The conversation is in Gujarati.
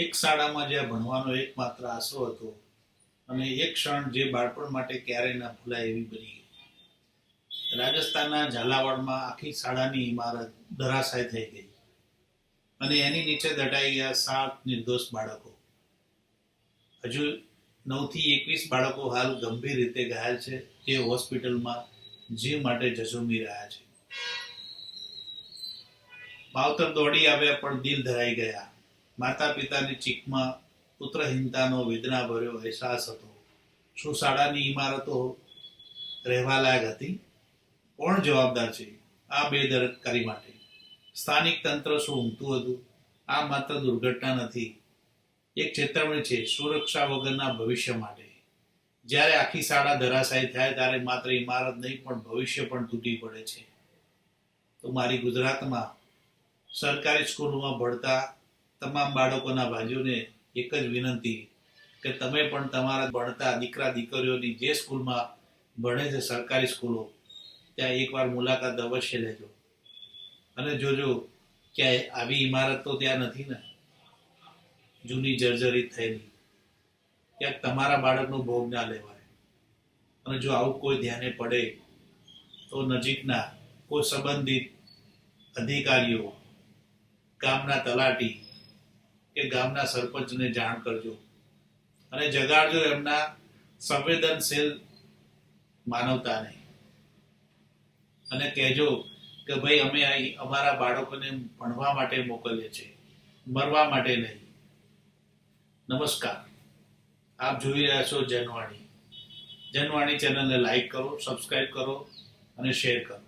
એક શાળામાં જ્યાં ભણવાનો એકમાત્ર આશરો હતો અને એક ક્ષણ જે બાળપણ માટે ક્યારેય ના ભૂલાય એવી બની ગઈ. રાજસ્થાનના ઝાલાવાડમાં આખી શાળાની ઇમારત ધરાશાય થઈ ગઈ અને એની નીચે દટાઈ ગયા 7 નિર્દોષ બાળકો. હજુ 9 થી 21 બાળકો હાલ ગંભીર રીતે ઘાયલ છે, જે હોસ્પિટલમાં જીવ માટે ઝઝૂમી રહ્યા છે. માવતર દોડી આવ્યા પણ દિલ ધરાઈ ગયા. માતા પિતાની ચીખમાં પુત્રહીનતાનો વેદનાભર્યો અહેસાસ હતો. શું શાળાની ઇમારતો રહેવા લાયક હતી? કોણ જવાબદાર છે આ બેદરકારી માટે? સ્થાનિક તંત્ર શું ઊંઘતું હતું? આ માત્ર દુર્ઘટના નથી, એક ચેતવણી છે સુરક્ષા વગરના ભવિષ્ય માટે. જ્યારે આખી શાળા ધરાશાયી થાય ત્યારે માત્ર ઇમારત નહીં પણ ભવિષ્ય પણ તૂટી પડે છે. તો મારી ગુજરાતમાં સરકારી સ્કૂલોમાં ભણતા તમામ બાળકોના વાલીઓને એક જ વિનંતી કે તમે પણ તમારા ભણતા દીકરા દીકરીઓની જે સ્કૂલમાં ભણે છે સરકારી સ્કૂલો, ત્યાં એકવાર મુલાકાત અવશ્ય લેજો અને જોજો કે આવી ઇમારત તો ત્યાં નથી ને, જૂની જર્જરિત થયેલી. ક્યાંક તમારા બાળકનો ભોગ ના લેવાય. અને જો આવું કોઈ ધ્યાને પડે તો નજીકના કોઈ સંબંધિત અધિકારીઓ, ગામના તલાટી કે ગામના સરપંચને જાણ કરજો અને જગાડજો એમના સંવેદનશીલ માનવતાને અને કહેજો કે ભાઈ અમે અહીં અમારા બાળકોને ભણવા માટે મોકલીએ છીએ, મરવા માટે નહીં. નમસ્કાર, આપ જોઈ રહ્યા છો જનવાણી. જનવાણી ચેનલને લાઈક કરો, સબસ્ક્રાઈબ કરો અને શેર કરો.